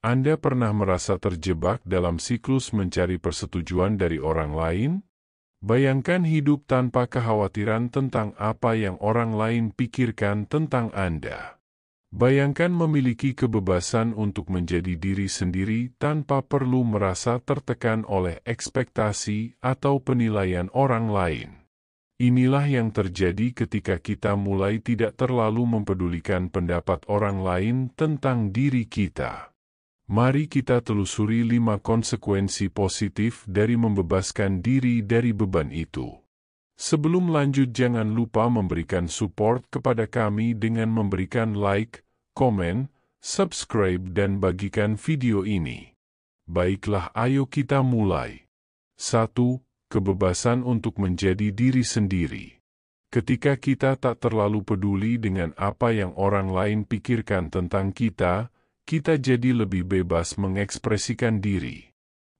Anda pernah merasa terjebak dalam siklus mencari persetujuan dari orang lain? Bayangkan hidup tanpa kekhawatiran tentang apa yang orang lain pikirkan tentang Anda. Bayangkan memiliki kebebasan untuk menjadi diri sendiri tanpa perlu merasa tertekan oleh ekspektasi atau penilaian orang lain. Inilah yang terjadi ketika kita mulai tidak terlalu mempedulikan pendapat orang lain tentang diri kita. Mari kita telusuri 5 konsekuensi positif dari membebaskan diri dari beban itu. Sebelum lanjut, jangan lupa memberikan support kepada kami dengan memberikan like, komen, subscribe, dan bagikan video ini. Baiklah, ayo kita mulai. 1. Kebebasan untuk menjadi diri sendiri. Ketika kita tak terlalu peduli dengan apa yang orang lain pikirkan tentang kita jadi lebih bebas mengekspresikan diri.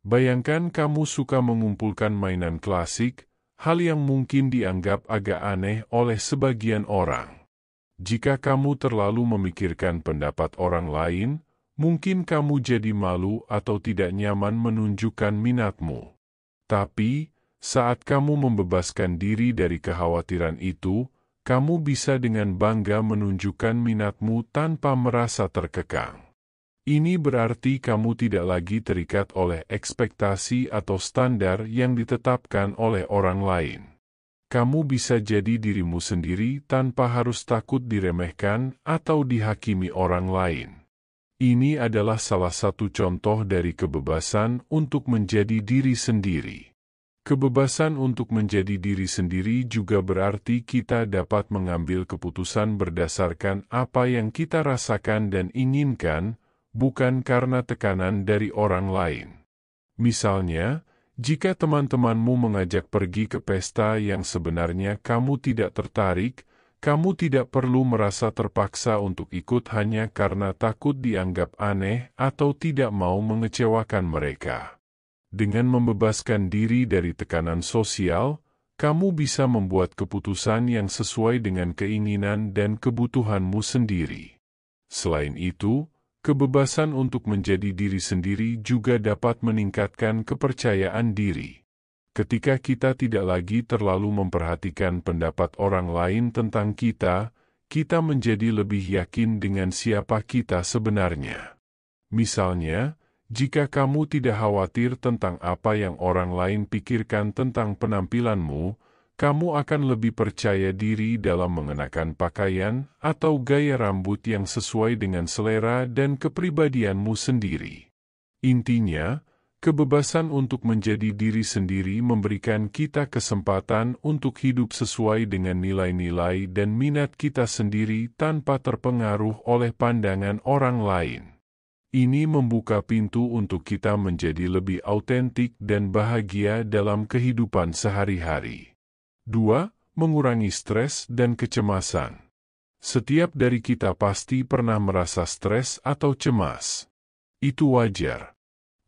Bayangkan kamu suka mengumpulkan mainan klasik, hal yang mungkin dianggap agak aneh oleh sebagian orang. Jika kamu terlalu memikirkan pendapat orang lain, mungkin kamu jadi malu atau tidak nyaman menunjukkan minatmu. Tapi, saat kamu membebaskan diri dari kekhawatiran itu, kamu bisa dengan bangga menunjukkan minatmu tanpa merasa terkekang. Ini berarti kamu tidak lagi terikat oleh ekspektasi atau standar yang ditetapkan oleh orang lain. Kamu bisa jadi dirimu sendiri tanpa harus takut diremehkan atau dihakimi orang lain. Ini adalah salah satu contoh dari kebebasan untuk menjadi diri sendiri. Kebebasan untuk menjadi diri sendiri juga berarti kita dapat mengambil keputusan berdasarkan apa yang kita rasakan dan inginkan, bukan karena tekanan dari orang lain. Misalnya, jika teman-temanmu mengajak pergi ke pesta yang sebenarnya kamu tidak tertarik, kamu tidak perlu merasa terpaksa untuk ikut hanya karena takut dianggap aneh atau tidak mau mengecewakan mereka. Dengan membebaskan diri dari tekanan sosial, kamu bisa membuat keputusan yang sesuai dengan keinginan dan kebutuhanmu sendiri. Selain itu, kebebasan untuk menjadi diri sendiri juga dapat meningkatkan kepercayaan diri. Ketika kita tidak lagi terlalu memperhatikan pendapat orang lain tentang kita menjadi lebih yakin dengan siapa kita sebenarnya. Misalnya, jika kamu tidak khawatir tentang apa yang orang lain pikirkan tentang penampilanmu, kamu akan lebih percaya diri dalam mengenakan pakaian atau gaya rambut yang sesuai dengan selera dan kepribadianmu sendiri. Intinya, kebebasan untuk menjadi diri sendiri memberikan kita kesempatan untuk hidup sesuai dengan nilai-nilai dan minat kita sendiri tanpa terpengaruh oleh pandangan orang lain. Ini membuka pintu untuk kita menjadi lebih autentik dan bahagia dalam kehidupan sehari-hari. 2. Mengurangi stres dan kecemasan. Setiap dari kita pasti pernah merasa stres atau cemas. Itu wajar.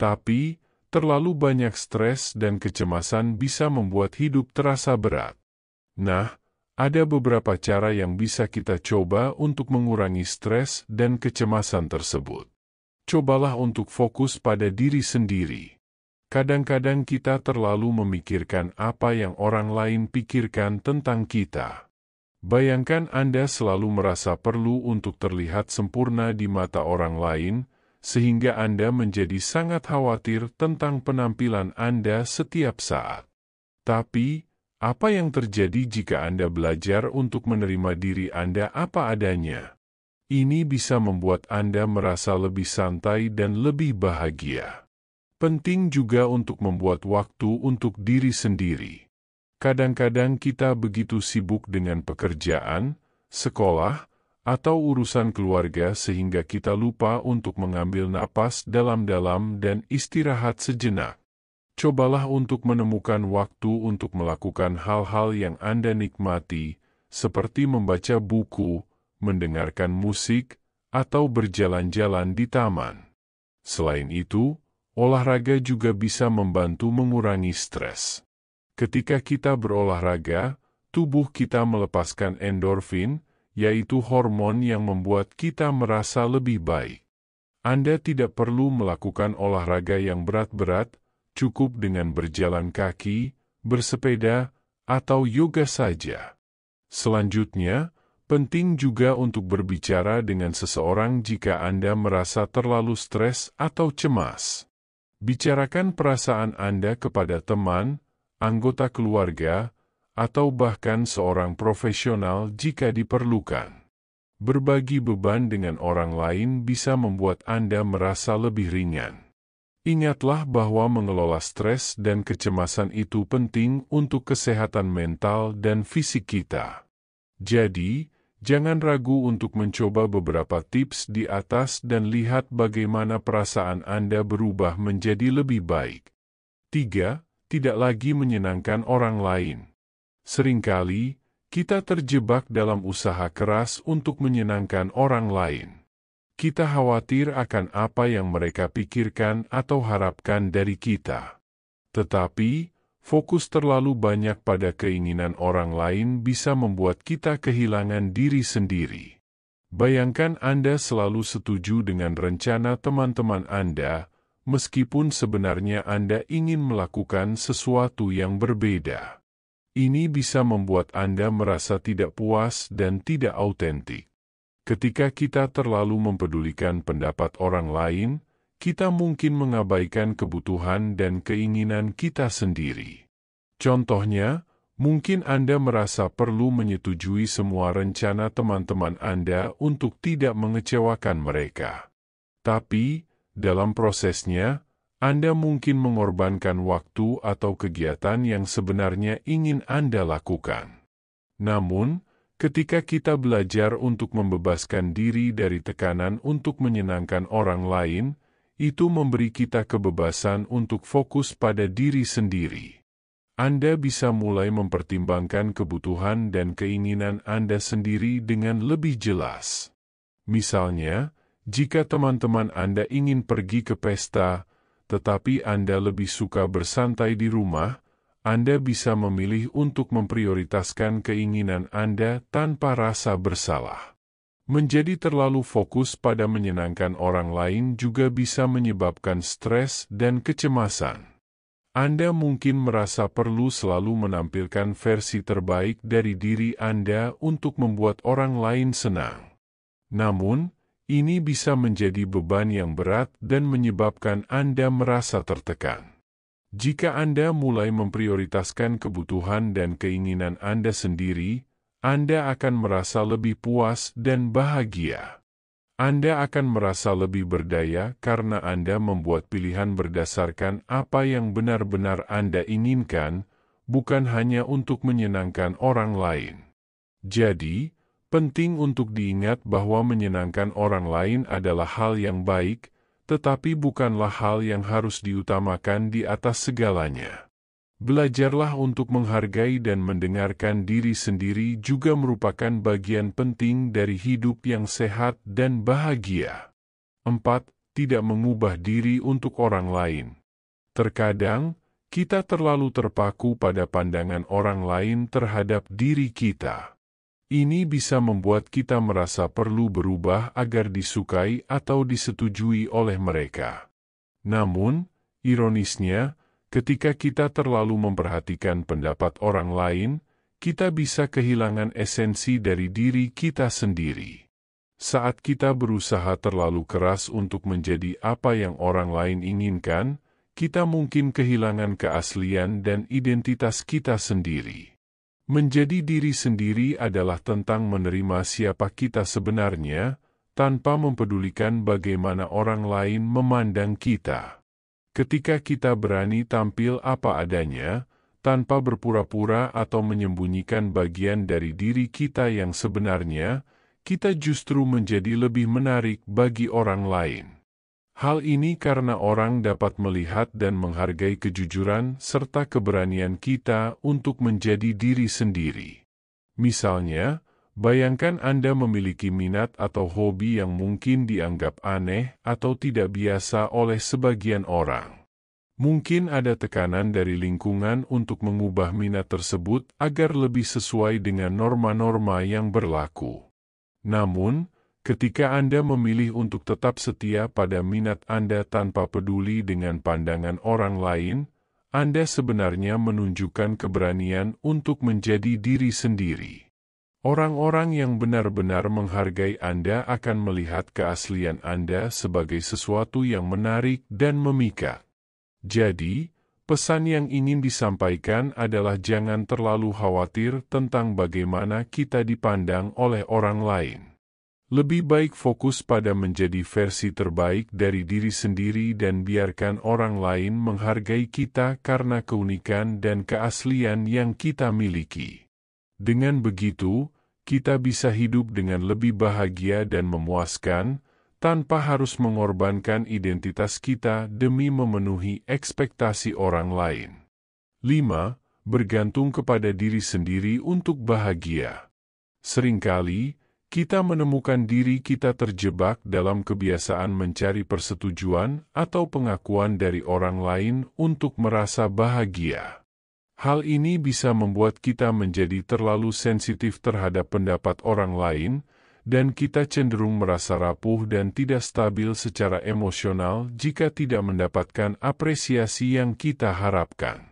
Tapi, terlalu banyak stres dan kecemasan bisa membuat hidup terasa berat. Nah, ada beberapa cara yang bisa kita coba untuk mengurangi stres dan kecemasan tersebut. Cobalah untuk fokus pada diri sendiri. Kadang-kadang kita terlalu memikirkan apa yang orang lain pikirkan tentang kita. Bayangkan Anda selalu merasa perlu untuk terlihat sempurna di mata orang lain, sehingga Anda menjadi sangat khawatir tentang penampilan Anda setiap saat. Tapi, apa yang terjadi jika Anda belajar untuk menerima diri Anda apa adanya? Ini bisa membuat Anda merasa lebih santai dan lebih bahagia. Penting juga untuk membuat waktu untuk diri sendiri. Kadang-kadang kita begitu sibuk dengan pekerjaan, sekolah, atau urusan keluarga sehingga kita lupa untuk mengambil napas dalam-dalam dan istirahat sejenak. Cobalah untuk menemukan waktu untuk melakukan hal-hal yang Anda nikmati, seperti membaca buku, mendengarkan musik, atau berjalan-jalan di taman. Selain itu, olahraga juga bisa membantu mengurangi stres. Ketika kita berolahraga, tubuh kita melepaskan endorfin, yaitu hormon yang membuat kita merasa lebih baik. Anda tidak perlu melakukan olahraga yang berat-berat, cukup dengan berjalan kaki, bersepeda, atau yoga saja. Selanjutnya, penting juga untuk berbicara dengan seseorang jika Anda merasa terlalu stres atau cemas. Bicarakan perasaan Anda kepada teman, anggota keluarga, atau bahkan seorang profesional jika diperlukan. Berbagi beban dengan orang lain bisa membuat Anda merasa lebih ringan. Ingatlah bahwa mengelola stres dan kecemasan itu penting untuk kesehatan mental dan fisik kita. Jadi, jangan ragu untuk mencoba beberapa tips di atas dan lihat bagaimana perasaan Anda berubah menjadi lebih baik. 3. Tidak lagi menyenangkan orang lain. Seringkali, kita terjebak dalam usaha keras untuk menyenangkan orang lain. Kita khawatir akan apa yang mereka pikirkan atau harapkan dari kita. Tetapi, fokus terlalu banyak pada keinginan orang lain bisa membuat kita kehilangan diri sendiri. Bayangkan Anda selalu setuju dengan rencana teman-teman Anda, meskipun sebenarnya Anda ingin melakukan sesuatu yang berbeda. Ini bisa membuat Anda merasa tidak puas dan tidak autentik. Ketika kita terlalu mempedulikan pendapat orang lain, kita mungkin mengabaikan kebutuhan dan keinginan kita sendiri. Contohnya, mungkin Anda merasa perlu menyetujui semua rencana teman-teman Anda untuk tidak mengecewakan mereka. Tapi, dalam prosesnya, Anda mungkin mengorbankan waktu atau kegiatan yang sebenarnya ingin Anda lakukan. Namun, ketika kita belajar untuk membebaskan diri dari tekanan untuk menyenangkan orang lain, itu memberi kita kebebasan untuk fokus pada diri sendiri. Anda bisa mulai mempertimbangkan kebutuhan dan keinginan Anda sendiri dengan lebih jelas. Misalnya, jika teman-teman Anda ingin pergi ke pesta, tetapi Anda lebih suka bersantai di rumah, Anda bisa memilih untuk memprioritaskan keinginan Anda tanpa rasa bersalah. Menjadi terlalu fokus pada menyenangkan orang lain juga bisa menyebabkan stres dan kecemasan. Anda mungkin merasa perlu selalu menampilkan versi terbaik dari diri Anda untuk membuat orang lain senang. Namun, ini bisa menjadi beban yang berat dan menyebabkan Anda merasa tertekan. Jika Anda mulai memprioritaskan kebutuhan dan keinginan Anda sendiri, Anda akan merasa lebih puas dan bahagia. Anda akan merasa lebih berdaya karena Anda membuat pilihan berdasarkan apa yang benar-benar Anda inginkan, bukan hanya untuk menyenangkan orang lain. Jadi, penting untuk diingat bahwa menyenangkan orang lain adalah hal yang baik, tetapi bukanlah hal yang harus diutamakan di atas segalanya. Belajarlah untuk menghargai dan mendengarkan diri sendiri juga merupakan bagian penting dari hidup yang sehat dan bahagia. 4. Tidak mengubah diri untuk orang lain. Terkadang, kita terlalu terpaku pada pandangan orang lain terhadap diri kita. Ini bisa membuat kita merasa perlu berubah agar disukai atau disetujui oleh mereka. Namun, ironisnya, ketika kita terlalu memperhatikan pendapat orang lain, kita bisa kehilangan esensi dari diri kita sendiri. Saat kita berusaha terlalu keras untuk menjadi apa yang orang lain inginkan, kita mungkin kehilangan keaslian dan identitas kita sendiri. Menjadi diri sendiri adalah tentang menerima siapa kita sebenarnya, tanpa mempedulikan bagaimana orang lain memandang kita. Ketika kita berani tampil apa adanya, tanpa berpura-pura atau menyembunyikan bagian dari diri kita yang sebenarnya, kita justru menjadi lebih menarik bagi orang lain. Hal ini karena orang dapat melihat dan menghargai kejujuran serta keberanian kita untuk menjadi diri sendiri. Misalnya, bayangkan Anda memiliki minat atau hobi yang mungkin dianggap aneh atau tidak biasa oleh sebagian orang. Mungkin ada tekanan dari lingkungan untuk mengubah minat tersebut agar lebih sesuai dengan norma-norma yang berlaku. Namun, Ketika Anda memilih untuk tetap setia pada minat Anda tanpa peduli dengan pandangan orang lain, Anda sebenarnya menunjukkan keberanian untuk menjadi diri sendiri. Orang-orang yang benar-benar menghargai Anda akan melihat keaslian Anda sebagai sesuatu yang menarik dan memikat. Jadi, pesan yang ingin disampaikan adalah jangan terlalu khawatir tentang bagaimana kita dipandang oleh orang lain. Lebih baik fokus pada menjadi versi terbaik dari diri sendiri dan biarkan orang lain menghargai kita karena keunikan dan keaslian yang kita miliki. Dengan begitu, kita bisa hidup dengan lebih bahagia dan memuaskan, tanpa harus mengorbankan identitas kita demi memenuhi ekspektasi orang lain. 5. Bergantung kepada diri sendiri untuk bahagia. Seringkali, kita menemukan diri kita terjebak dalam kebiasaan mencari persetujuan atau pengakuan dari orang lain untuk merasa bahagia. Hal ini bisa membuat kita menjadi terlalu sensitif terhadap pendapat orang lain, dan kita cenderung merasa rapuh dan tidak stabil secara emosional jika tidak mendapatkan apresiasi yang kita harapkan.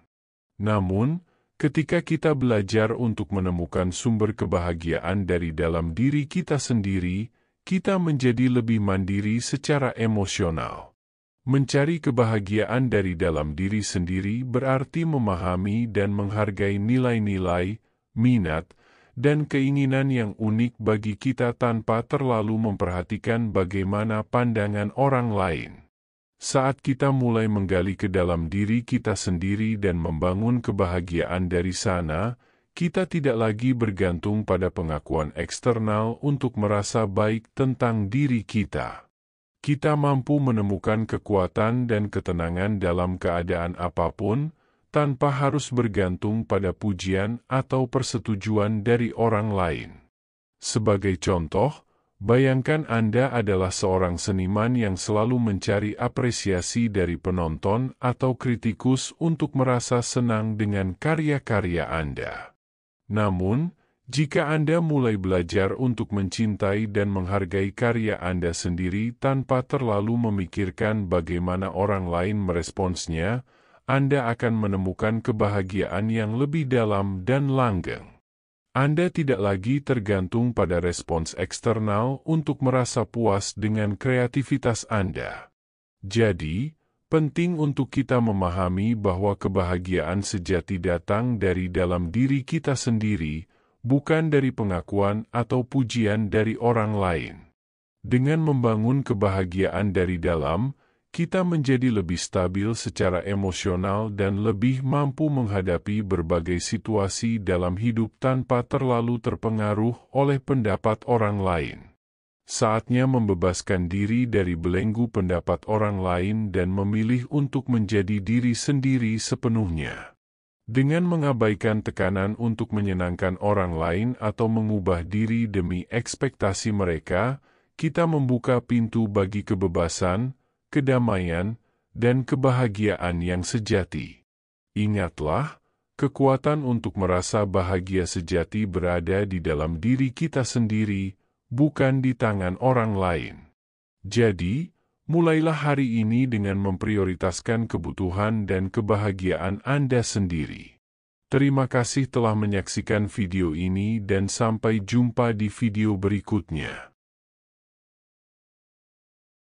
Namun, ketika kita belajar untuk menemukan sumber kebahagiaan dari dalam diri kita sendiri, kita menjadi lebih mandiri secara emosional. Mencari kebahagiaan dari dalam diri sendiri berarti memahami dan menghargai nilai-nilai, minat, dan keinginan yang unik bagi kita tanpa terlalu memperhatikan bagaimana pandangan orang lain. Saat kita mulai menggali ke dalam diri kita sendiri dan membangun kebahagiaan dari sana, kita tidak lagi bergantung pada pengakuan eksternal untuk merasa baik tentang diri kita. Kita mampu menemukan kekuatan dan ketenangan dalam keadaan apapun, tanpa harus bergantung pada pujian atau persetujuan dari orang lain. Sebagai contoh, bayangkan Anda adalah seorang seniman yang selalu mencari apresiasi dari penonton atau kritikus untuk merasa senang dengan karya-karya Anda. Namun, jika Anda mulai belajar untuk mencintai dan menghargai karya Anda sendiri tanpa terlalu memikirkan bagaimana orang lain meresponsnya, Anda akan menemukan kebahagiaan yang lebih dalam dan langgeng. Anda tidak lagi tergantung pada respons eksternal untuk merasa puas dengan kreativitas Anda. Jadi, penting untuk kita memahami bahwa kebahagiaan sejati datang dari dalam diri kita sendiri, bukan dari pengakuan atau pujian dari orang lain. Dengan membangun kebahagiaan dari dalam, kita menjadi lebih stabil secara emosional dan lebih mampu menghadapi berbagai situasi dalam hidup tanpa terlalu terpengaruh oleh pendapat orang lain. Saatnya membebaskan diri dari belenggu pendapat orang lain dan memilih untuk menjadi diri sendiri sepenuhnya. Dengan mengabaikan tekanan untuk menyenangkan orang lain atau mengubah diri demi ekspektasi mereka, kita membuka pintu bagi kebebasan, kedamaian, dan kebahagiaan yang sejati. Ingatlah, kekuatan untuk merasa bahagia sejati berada di dalam diri kita sendiri, bukan di tangan orang lain. Jadi, mulailah hari ini dengan memprioritaskan kebutuhan dan kebahagiaan Anda sendiri. Terima kasih telah menyaksikan video ini dan sampai jumpa di video berikutnya.